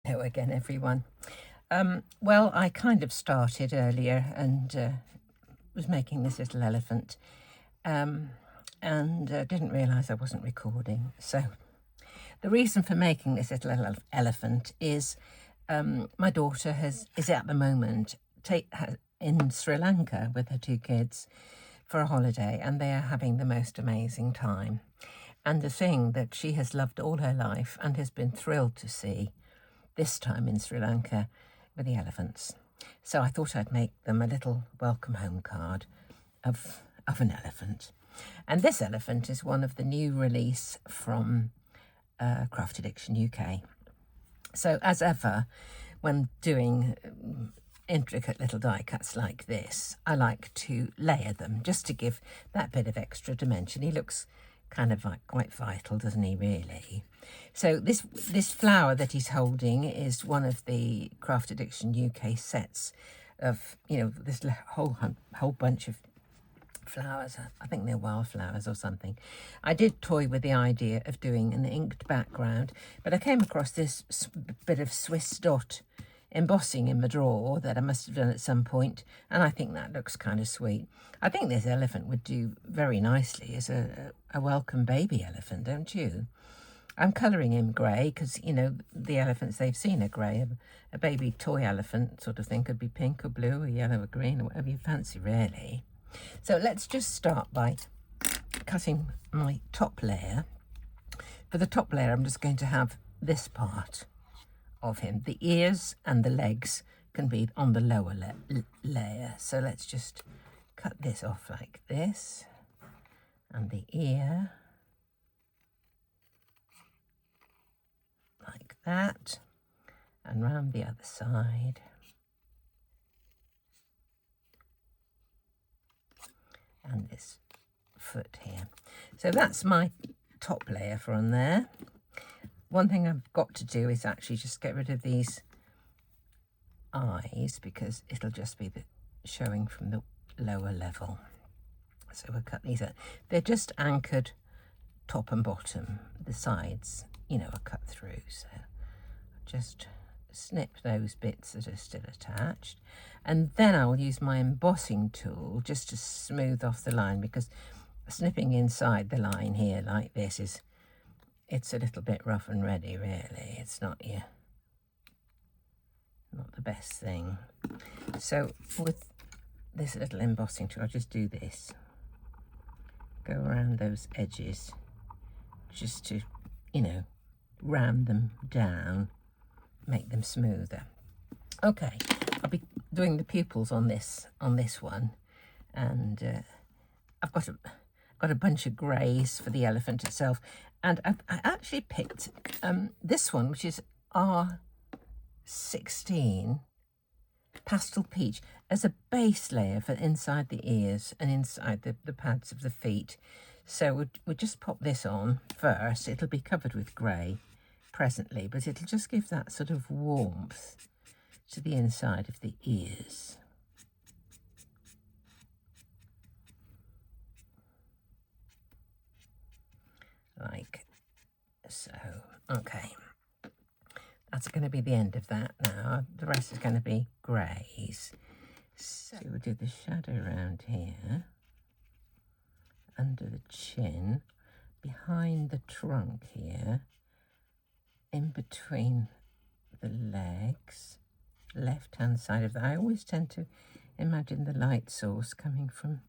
Hello again, everyone. Well, I kind of started earlier and was making this little elephant and didn't realise I wasn't recording. So the reason for making this little elephant is my daughter is at the moment in Sri Lanka with her 2 kids for a holiday, and they are having the most amazing time. And the thing that she has loved all her life and has been thrilled to see this time in Sri Lanka with the elephants. So I thought I'd make them a little welcome home card of an elephant. And this elephant is one of the new release from Craft Addiction UK. So as ever, when doing intricate little die cuts like this, I like to layer them just to give that bit of extra dimension. He looks kind of like quite vital, doesn't he, really? So this flower that he's holding is one of the Craft Addiction UK sets of, this whole bunch of flowers. I think they're wildflowers or something. I did toy with the idea of doing an inked background, but I came across this bit of Swiss dot embossing in my drawer that I must have done at some point, and I think that looks kind of sweet. I think this elephant would do very nicely as a welcome baby elephant, don't you? I'm colouring him grey because, the elephants they've seen are grey. A baby toy elephant sort of thing could be pink or blue or yellow or green or whatever you fancy, really. So let's just start by cutting my top layer. For the top layer, I'm just going to have this part of him. The ears and the legs can be on the lower layer. So let's just cut this off like this. And the ear, like that. And round the other side. And this foot here. So that's my top layer for on there. One thing I've got to do is actually just get rid of these eyes because it'll just be showing from the lower level. So we'll cut these out. They're just anchored top and bottom. The sides, are cut through. So just snip those bits that are still attached. And then I'll use my embossing tool just to smooth off the line, because snipping inside the line here like this it's a little bit rough and ready, really. It's not the best thing. So with this little embossing tool, I'll just do this. Go around those edges just to, round them down, make them smoother. Okay, I'll be doing the pupils on this one, and I've got a bunch of greys for the elephant itself, and I actually picked this one, which is R16 pastel peach, as a base layer for inside the ears and inside the pads of the feet. So we'll just pop this on first. It'll be covered with grey presently, but it'll just give that sort of warmth to the inside of the ears. Like so. Okay, that's going to be the end of that now. The rest is going to be greys. So we'll do the shadow around here, under the chin, behind the trunk here, in between the legs, left-hand side of that. I always tend to imagine the light source coming from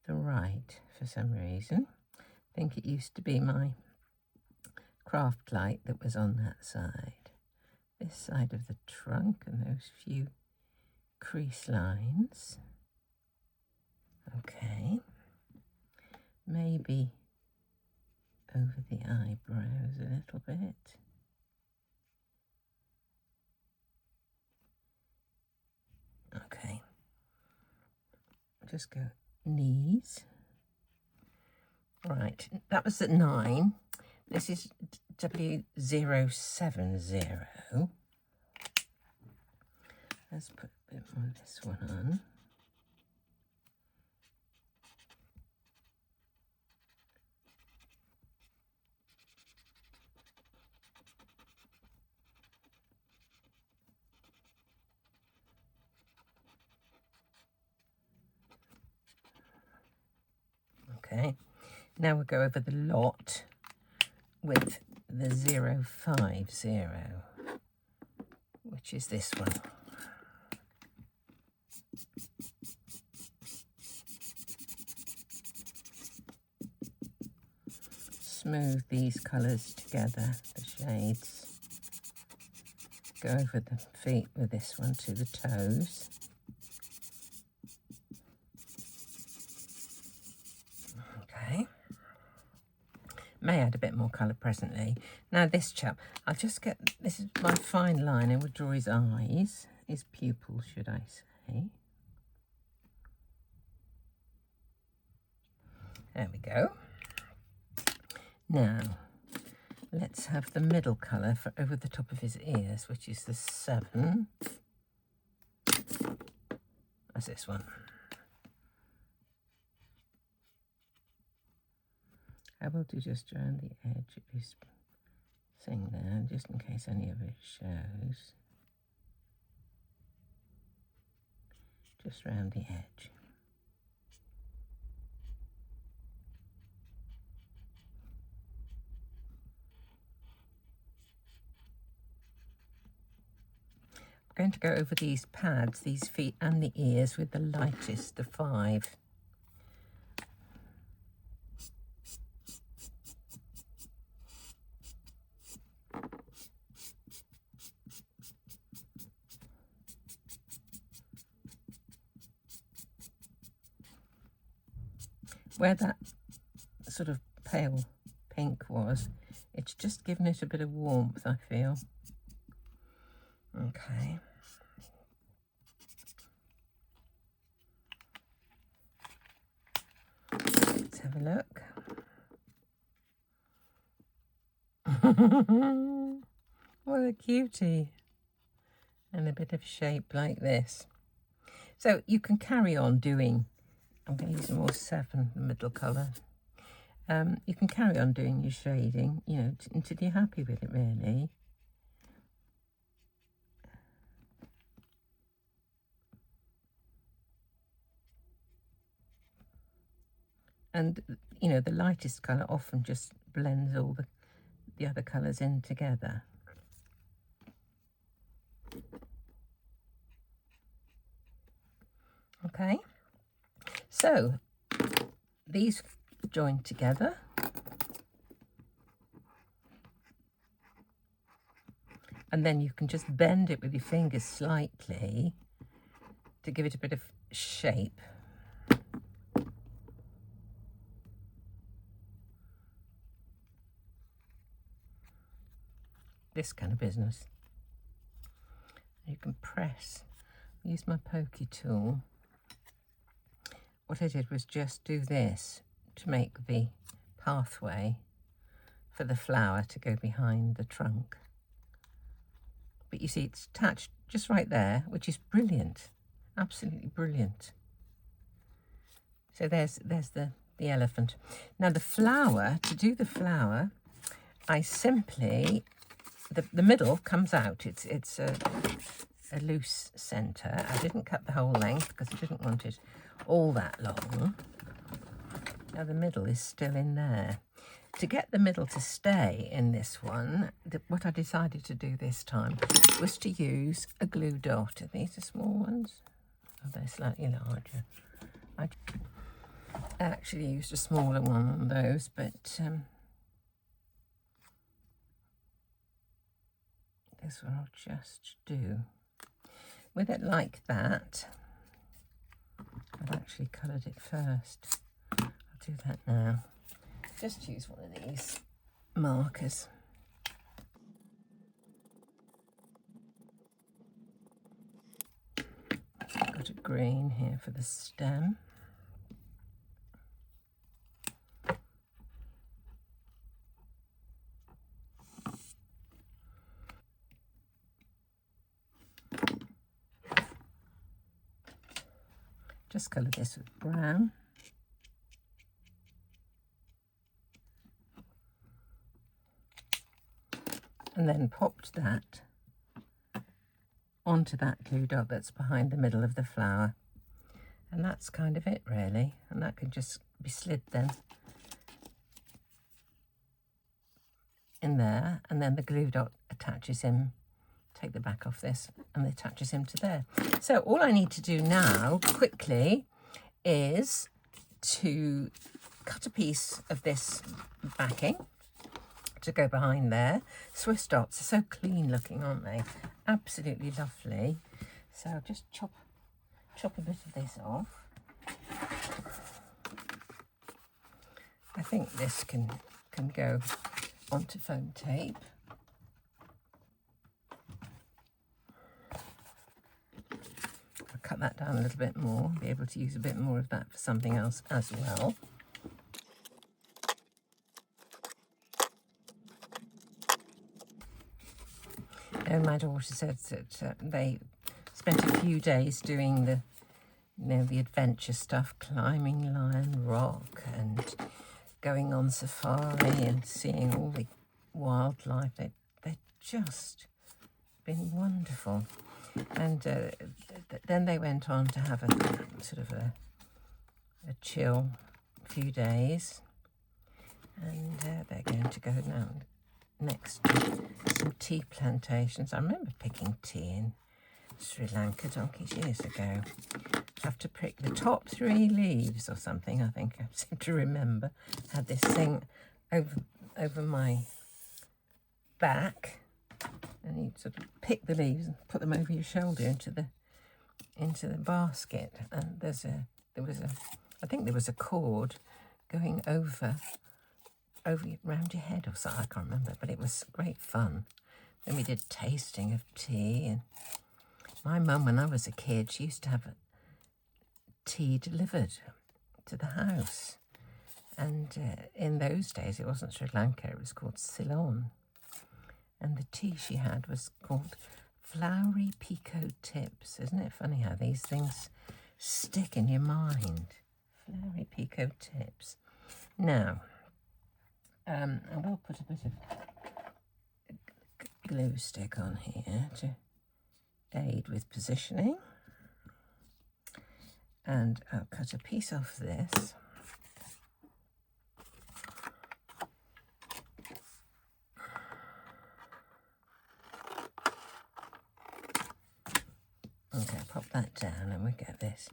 the right for some reason. I think it used to be my craft light that was on that side. This side of the trunk and those few crease lines. Okay. Maybe over the eyebrows a little bit. Okay. Just go knees. Right, that was at 9. This is W070. Let's put a bit more of this one on. Okay, now we'll go over the lot with the 050, which is this one. Smooth these colours together, the shades. Go over the feet with this one to the toes. Okay. May add a bit more colour presently. Now this chap, I'll just get, this is my fine line, and we'll draw his eyes, his pupils, should I say. There we go. Now, let's have the middle colour for over the top of his ears, which is the 7. That's this one. I will do just around the edge of his thing there, just in case any of it shows. Just round the edge. I'm going to go over these pads, these feet and the ears with the lightest, the 5. Where that sort of pale pink was, it's just given it a bit of warmth, I feel. Okay. Let's have a look. What a cutie. And a bit of shape like this. So you can carry on doing, I'm going to use more 7, the middle colour. You can carry on doing your shading, you know, until you're happy with it, really. And, you know, the lightest colour often just blends all the other colours in together. Okay, so these join together. And then you can just bend it with your fingers slightly to give it a bit of shape. This kind of business. You can press, use my pokey tool. What I did was just do this to make the pathway for the flower to go behind the trunk. But you see it's attached just right there, which is brilliant, absolutely brilliant. So there's the elephant. Now the flower, to do the flower, I simply, the middle comes out. It's a loose centre. I didn't cut the whole length because I didn't want it all that long. Now the middle is still in there. To get the middle to stay in this one, what I decided to do this time was to use a glue dot. These are small ones. Oh, they're slightly larger. I actually used a smaller one on those, but this one I'll just do. With it like that, I've actually coloured it first. I'll do that now. Just use one of these markers. Got a green here for the stem. Just colour this with brown. And then popped that onto that glue dot that's behind the middle of the flower. And that's kind of it, really. And that can just be slid then in there, and then the glue dot attaches him. Take the back off this, and it attaches him to there. So all I need to do now quickly is to cut a piece of this backing to go behind there. Swiss dots are so clean looking, aren't they? Absolutely lovely. So I'll just chop a bit of this off. I think this can go onto foam tape. I'll cut that down a little bit more, be able to use a bit more of that for something else as well. And my daughter said that they spent a few days doing the, the adventure stuff, climbing Lion Rock and going on safari and seeing all the wildlife. They've just been wonderful. And then they went on to have a sort of a chill few days. And they're going to go now next to some tea plantations. I remember picking tea in Sri Lanka donkey's years ago. Have to prick the top 3 leaves or something, I think I seem to remember. Had this thing over my back, and you sort of pick the leaves and put them over your shoulder into the basket. And I think there was a cord going over around your head or something. I can't remember, but it was great fun. Then we did tasting of tea, and my mum, when I was a kid, she used to have tea delivered to the house. And in those days, it wasn't Sri Lanka, it was called Ceylon. And the tea she had was called Flowery Pico Tips. Isn't it funny how these things stick in your mind? Flowery Pico Tips. Now, I will put a bit of glue stick on here to aid with positioning. And I'll cut a piece off this. Okay, pop that down and we get this.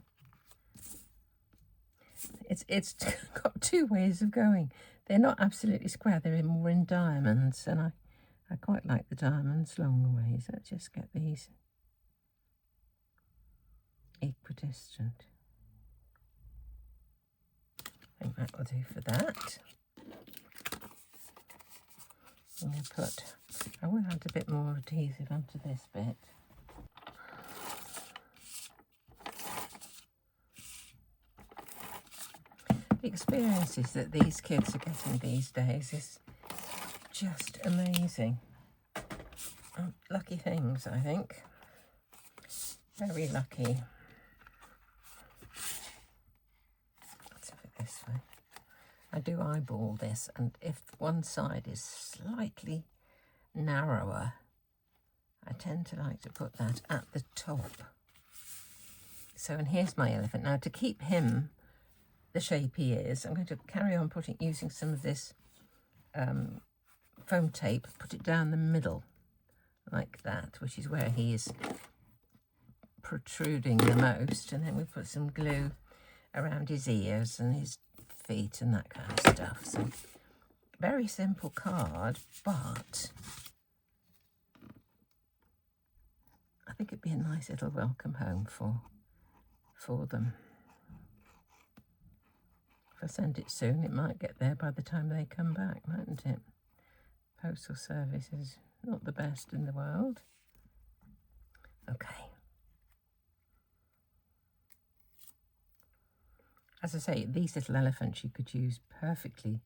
It's got 2 ways of going. They're not absolutely square, they're more in diamonds, and I quite like the diamonds long ways. Let's just get these equidistant. I think that will do for that. I will add a bit more adhesive onto this bit. The experiences that these kids are getting these days is just amazing. Lucky things, I think. Very lucky. Let's have it this way. I do eyeball this, and if one side is slightly narrower, I tend to like to put that at the top. So, and here's my elephant. Now, to keep him the shape he is, I'm going to carry on using some of this foam tape, put it down the middle like that, which is where he is protruding the most, and then we put some glue around his ears and his feet and that kind of stuff. So very simple card, but I think it'd be a nice little welcome home for them. If I send it soon, it might get there by the time they come back, mightn't it? Postal service is not the best in the world. Okay. As I say, these little elephants you could use perfectly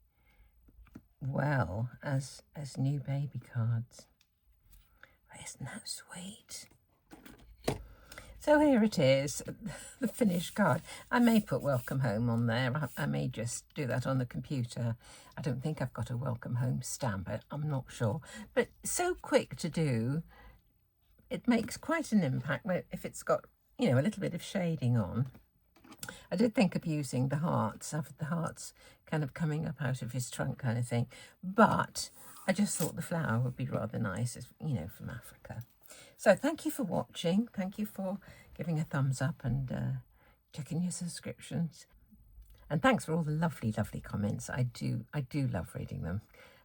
well as new baby cards. Isn't that sweet? So here it is, the finished card. I may put welcome home on there. I may just do that on the computer. I don't think I've got a welcome home stamp. I'm not sure. But so quick to do, it makes quite an impact if it's got, a little bit of shading on. I did think of using the hearts, have the hearts kind of coming up out of his trunk kind of thing, but I just thought the flower would be rather nice, as you know, from Africa. So thank you for watching. Thank you for giving a thumbs up and checking your subscriptions. And thanks for all the lovely, lovely comments. I do love reading them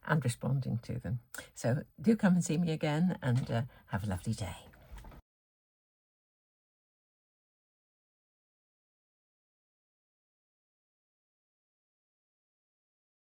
and responding to them. So do come and see me again, and have a lovely day.